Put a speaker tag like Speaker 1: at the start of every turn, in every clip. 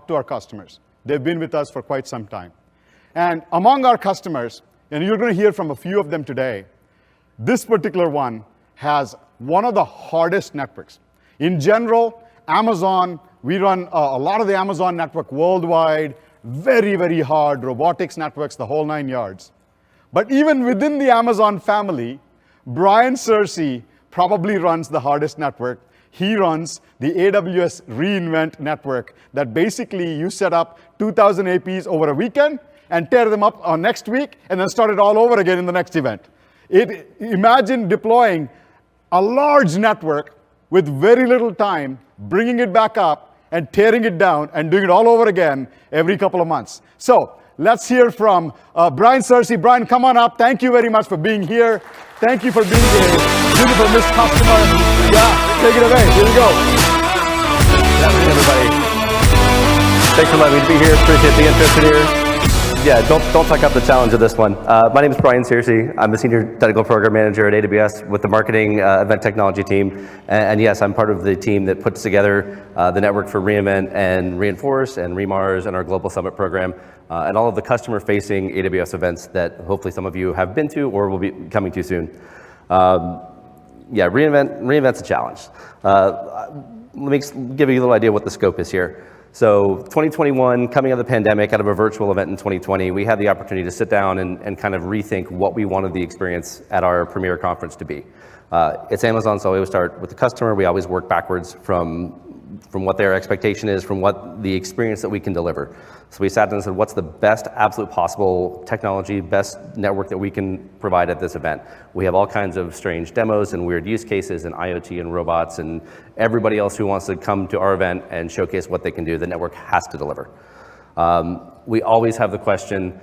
Speaker 1: talk to our customers. They've been with us for quite some time. And among our customers, and you're going to hear from a few of them today, this particular one has one of the hardest networks. In general, Amazon, we run a lot of the Amazon network worldwide, very, very hard, robotics networks, the whole 9 yards. But even within the Amazon family, Brian Searcy probably runs the hardest network. He runs the AWS reInvent network that basically you set up 2,000 APs over a weekend and tear them up next week and then start it all over again in the next event. Imagine deploying a large network with very little time, bringing it back up and tearing it down and doing it all over again every couple of months. So let's hear from Brian Searcy. Brian, come on up. Thank you very much for being here. Thank you for being a Juniper Mist customer. Yeah, take it away. Here we go.
Speaker 2: Good afternoon, everybody. Thanks for letting me be here. Appreciate the interest in here. Yeah, don't talk up the challenge of this one. My name is Brian Searcy. I'm the Senior Technical Program Manager at AWS with the Marketing Event Technology team. And yes, I'm part of the team that puts together the network for reInvent and Reinforce and Remars and our Global Summit program and all of the customer-facing AWS events that hopefully some of you have been to or will be coming to soon. Yeah, reInvent's a challenge. Let me give you a little idea what the scope is here. So 2021, coming out of the pandemic, out of a virtual event in 2020, we had the opportunity to sit down and kind of rethink what we wanted the experience at our premier conference to be. It's Amazon, so we always start with the customer. We always work backwards from what their expectation is, from what the experience that we can deliver. So we sat down and said, what's the best absolute possible technology, best network that we can provide at this event? We have all kinds of strange demos and weird use cases and IoT and robots and everybody else who wants to come to our event and showcase what they can do, the network has to deliver. We always have the question,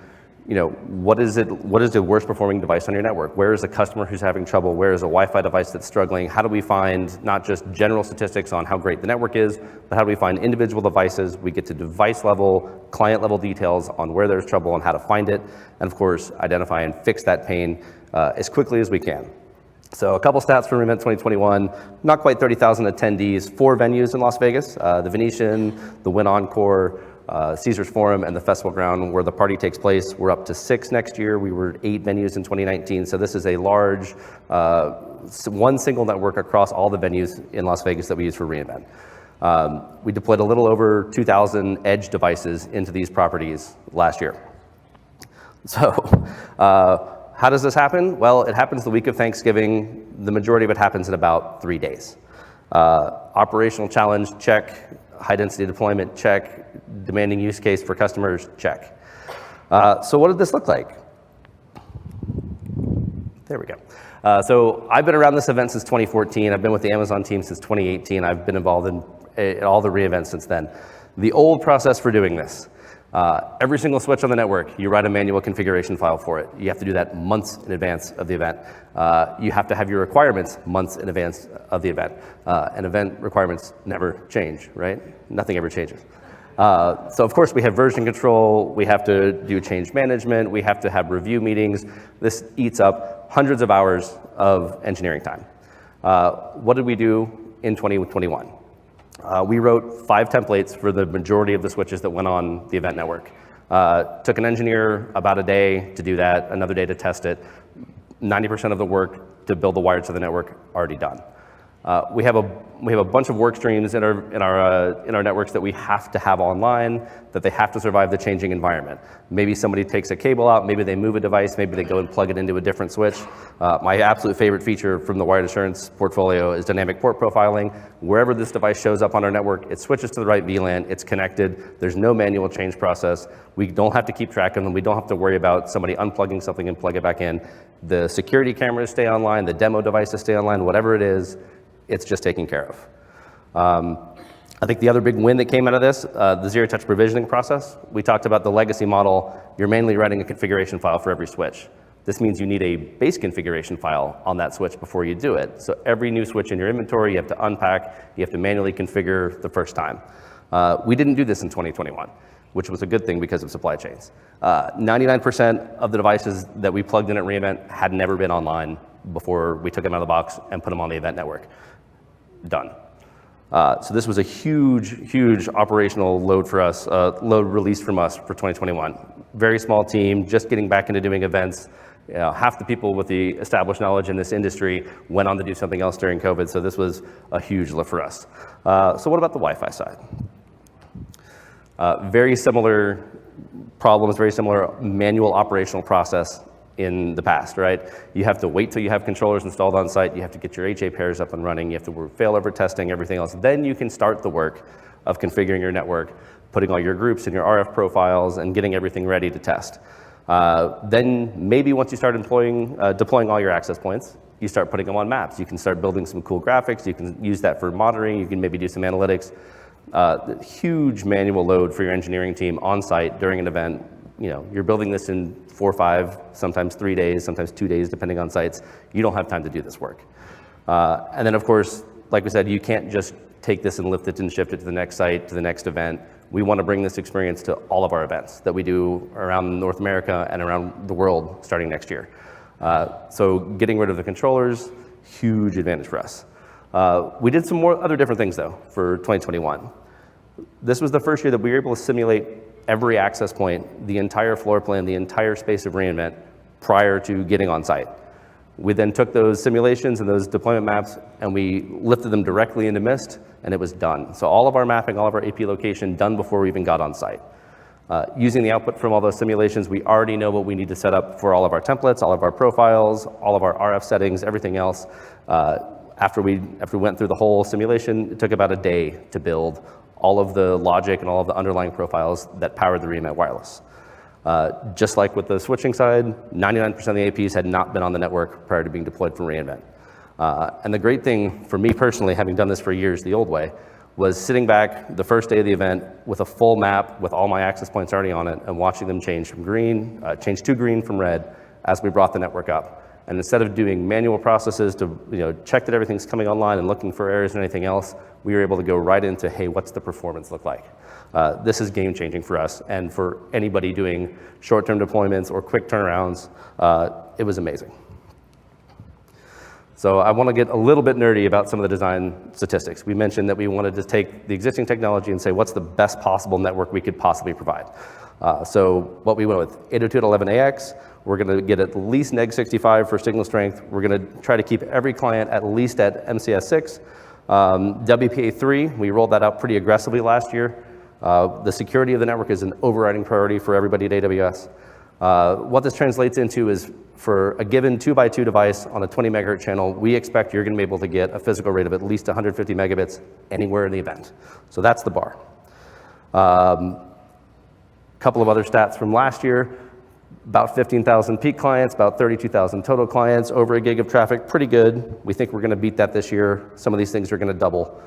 Speaker 2: you know, what is the worst performing device on your network? Where is a customer who's having trouble? Where is a Wi-Fi device that's struggling? How do we find not just general statistics on how great the network is, but how do we find individual devices? We get to device level, client level details on where there's trouble and how to find it. And of course, identify and fix that pain as quickly as we can. So a couple stats from reInvent 2021, not quite 30,000 attendees, 4 venues in Las Vegas, the Venetian, the Wynn Encore, Caesars Forum, and the Festival Ground where the party takes place. We're up to 6 next year. We were 8 venues in 2019. So this is a large, one single network across all the venues in Las Vegas that we use for reInvent. We deployed a little over 2,000 edge devices into these properties last year. So how does this happen? Well, it happens the week of Thanksgiving. The majority of it happens in about 3 days. Operational challenge, check. High density deployment, check. Demanding use case for customers, check. So what did this look like? There we go. So I've been around this event since 2014. I've been with the Amazon team since 2018. I've been involved in all the reInvents since then. The old process for doing this, every single switch on the network, you write a manual configuration file for it. You have to do that months in advance of the event. You have to have your requirements months in advance of the event. And event requirements never change, right? Nothing ever changes. So of course we have version control, we have to do change management, we have to have review meetings. This eats up hundreds of hours of engineering time. What did we do in 2021? We wrote 5 templates for the majority of the switches that went on the event network. Took an engineer about a day to do that, another day to test it. 90% of the work to build the wires to the network already done. We have a bunch of work streams in our networks that we have to have online, that they have to survive the changing environment. Maybe somebody takes a cable out, maybe they move a device, maybe they go and plug it into a different switch. My absolute favorite feature from the wired assurance portfolio is dynamic port profiling. Wherever this device shows up on our network, it switches to the right VLAN, it's connected, there's no manual change process. We don't have to keep track of them, we don't have to worry about somebody unplugging something and plug it back in. The security cameras stay online, the demo devices stay online, whatever it is, it's just taken care of. I think the other big win that came out of this, the zero-touch provisioning process. We talked about the legacy model. You're mainly writing a configuration file for every switch. This means you need a base configuration file on that switch before you do it. So every new switch in your inventory, you have to unpack, you have to manually configure the first time. We didn't do this in 2021, which was a good thing because of supply chains. 99% of the devices that we plugged in at reInvent had never been online before we took them out of the box and put them on the event network. Done. So this was a huge operational load for us, load released from us for 2021. Very small team, just getting back into doing events. Half the people with the established knowledge in this industry went on to do something else during COVID, so this was a huge lift for us. So what about the Wi-Fi side? Very similar problems, very similar manual operational process in the past, right? You have to wait till you have controllers installed on site, you have to get your HA pairs up and running, you have to work failover testing, everything else. Then you can start the work of configuring your network, putting all your groups and your RF profiles and getting everything ready to test. Then maybe once you start deploying all your access points, you start putting them on maps. You can start building some cool graphics, you can use that for monitoring, you can maybe do some analytics. Huge manual load for your engineering team on site during an event. You're building this in 4 or 5, sometimes 3 days, sometimes 2 days, depending on sites. You don't have time to do this work. And then of course, like we said, you can't just take this and lift it and shift it to the next site, to the next event. We want to bring this experience to all of our events that we do around North America and around the world starting next year. So getting rid of the controllers, huge advantage for us. We did some more other different things though for 2021. This was the first year that we were able to simulate every access point, the entire floor plan, the entire space of reInvent prior to getting on site. We then took those simulations and those deployment maps and we lifted them directly into Mist and it was done. So all of our mapping, all of our AP location done before we even got on site. Using the output from all those simulations, we already know what we need to set up for all of our templates, all of our profiles, all of our RF settings, everything else. After we went through the whole simulation, it took about a day to build all of the logic and all of the underlying profiles that powered the reInvent wireless. Just like with the switching side, 99% of the APs had not been on the network prior to being deployed from reInvent. And the great thing for me personally, having done this for years the old way, was sitting back the first day of the event with a full map with all my access points already on it and watching them change from green, change to green from red as we brought the network up. And instead of doing manual processes to check that everything's coming online and looking for errors and anything else, we were able to go right into, hey, what's the performance look like? This is game changing for us and for anybody doing short-term deployments or quick turnarounds. It was amazing. So I want to get a little bit nerdy about some of the design statistics. We mentioned that we wanted to take the existing technology and say, what's the best possible network we could possibly provide? So what we went with, 802.11ax, we're going to get at least neg 65 for signal strength. We're going to try to keep every client at least at MCS 6. WPA3, we rolled that out pretty aggressively last year. The security of the network is an overriding priority for everybody at AWS. What this translates into is for a given 2x2 device on a 20 megahertz channel, we expect you're going to be able to get a physical rate of at least 150 megabits anywhere in the event. So that's the bar. Couple of other stats from last year, about 15,000 peak clients, about 32,000 total clients, over a gig of traffic, pretty good. We think we're going to beat that this year. Some of these things are going to double.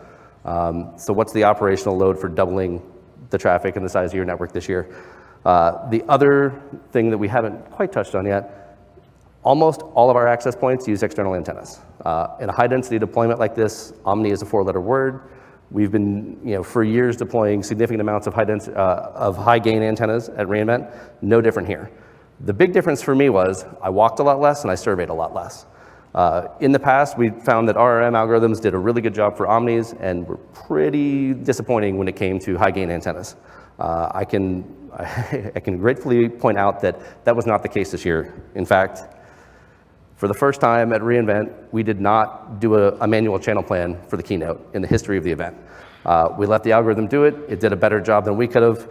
Speaker 2: So what's the operational load for doubling the traffic and the size of your network this year? The other thing that we haven't quite touched on yet, almost all of our access points use external antennas. In a high density deployment like this, Omni is a 4-letter word. We've been, for years deploying significant amounts of high gain antennas at reInvent. No different here. The big difference for me was I walked a lot less and I surveyed a lot less. In the past, we found that RRM algorithms did a really good job for Omnis and were pretty disappointing when it came to high gain antennas. I can gratefully point out that that was not the case this year. In fact, for the first time at reInvent, we did not do a manual channel plan for the keynote in the history of the event. We let the algorithm do it. It did a better job than we could have.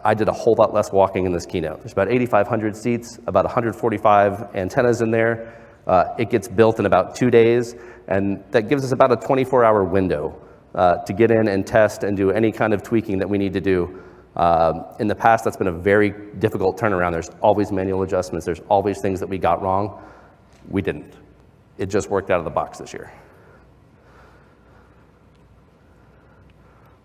Speaker 2: I did a whole lot less walking in this keynote. There's about 8,500 seats, about 145 antennas in there. It gets built in about 2 days, and that gives us about a 24-hour window to get in and test and do any kind of tweaking that we need to do. In the past, that's been a very difficult turnaround. There's always manual adjustments. There's always things that we got wrong. We didn't. It just worked out of the box this year.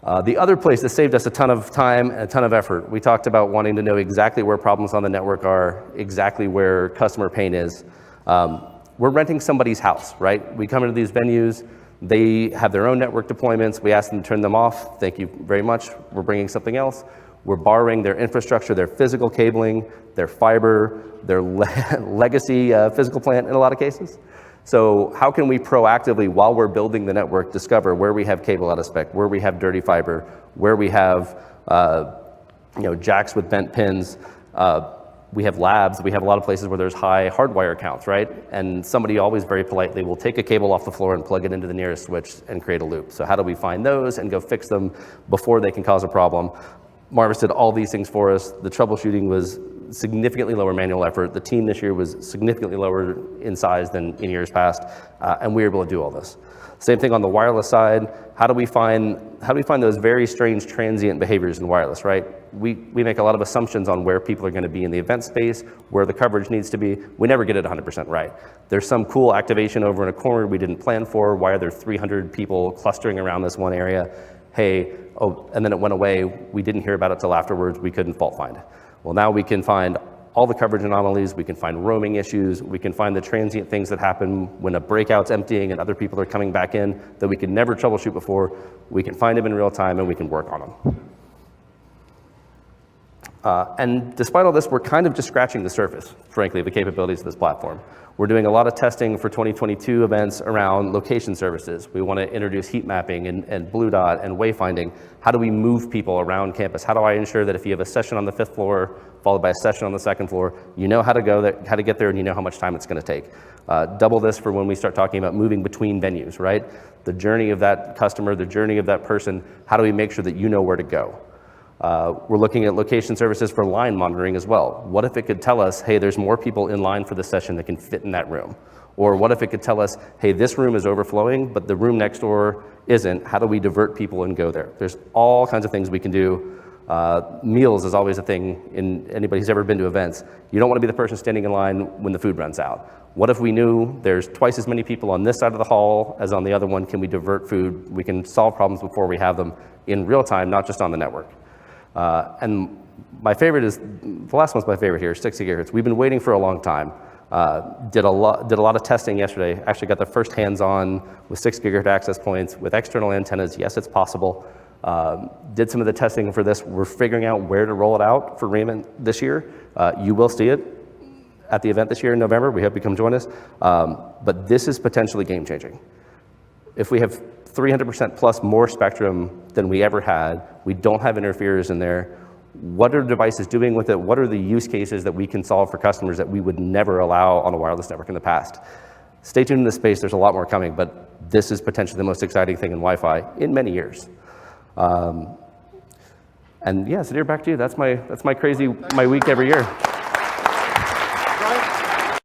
Speaker 2: The other place that saved us a ton of time and a ton of effort, we talked about wanting to know exactly where problems on the network are, exactly where customer pain is. We're renting somebody's house, right? We come into these venues, they have their own network deployments, we ask them to turn them off, thank you very much, we're bringing something else. We're borrowing their infrastructure, their physical cabling, their fiber, their legacy physical plant in a lot of cases. So how can we proactively, while we're building the network, discover where we have cable out of spec, where we have dirty fiber, where we have jacks with bent pins. We have labs. We have a lot of places where there's high hardwire counts, right? And somebody always very politely will take a cable off the floor and plug it into the nearest switch and create a loop. So how do we find those and go fix them before they can cause a problem? Marvis did all these things for us. The troubleshooting was significantly lower manual effort. The team this year was significantly lower in size than in years past, and we were able to do all this. Same thing on the wireless side. How do we find those very strange transient behaviors in wireless, right? We make a lot of assumptions on where people are going to be in the event space, where the coverage needs to be. We never get it 100% right. There's some cool activation over in a corner we didn't plan for. Why are there 300 people clustering around this one area? Hey, oh, and then it went away. We didn't hear about it till afterwards. We couldn't fault find. Well, now we can find all the coverage anomalies, we can find roaming issues, we can find the transient things that happen when a breakout's emptying and other people are coming back in that we could never troubleshoot before. We can find them in real time and we can work on them. And despite all this, we're kind of just scratching the surface, frankly, of the capabilities of this platform. We're doing a lot of testing for 2022 events around location services. We want to introduce heat mapping and blue dot and wayfinding. How do we move people around campus? How do I ensure that if you have a session on the 5th floor followed by a session on the 2nd floor, you know how to go there, how to get there, and you know how much time it's going to take. Double this for when we start talking about moving between venues, right? The journey of that customer, the journey of that person, how do we make sure that you know where to go? We're looking at location services for line monitoring as well. What if it could tell us, hey, there's more people in line for the session that can fit in that room? Or what if it could tell us, hey, this room is overflowing, but the room next door isn't. How do we divert people and go there? There's all kinds of things we can do. Meals is always a thing in anybody who's ever been to events. You don't want to be the person standing in line when the food runs out. What if we knew there's twice as many people on this side of the hall as on the other one? Can we divert food? We can solve problems before we have them in real time, not just on the network. And my favorite is, the last one's my favorite here, 60 gigahertz. We've been waiting for a long time. Did a lot of testing yesterday. Actually got the first hands-on with 6 gigahertz access points with external antennas. Yes, it's possible. Did some of the testing for this. We're figuring out where to roll it out for Raymond this year. You will see it at the event this year in November. We hope you come join us. But this is potentially game-changing. If we have 300% plus more spectrum than we ever had, we don't have interferers in there. What are devices doing with it? What are the use cases that we can solve for customers that we would never allow on a wireless network in the past? Stay tuned in this space. There's a lot more coming, but this is potentially the most exciting thing in Wi-Fi in many years. And yeah, Sadir, back to you. That's my week every year.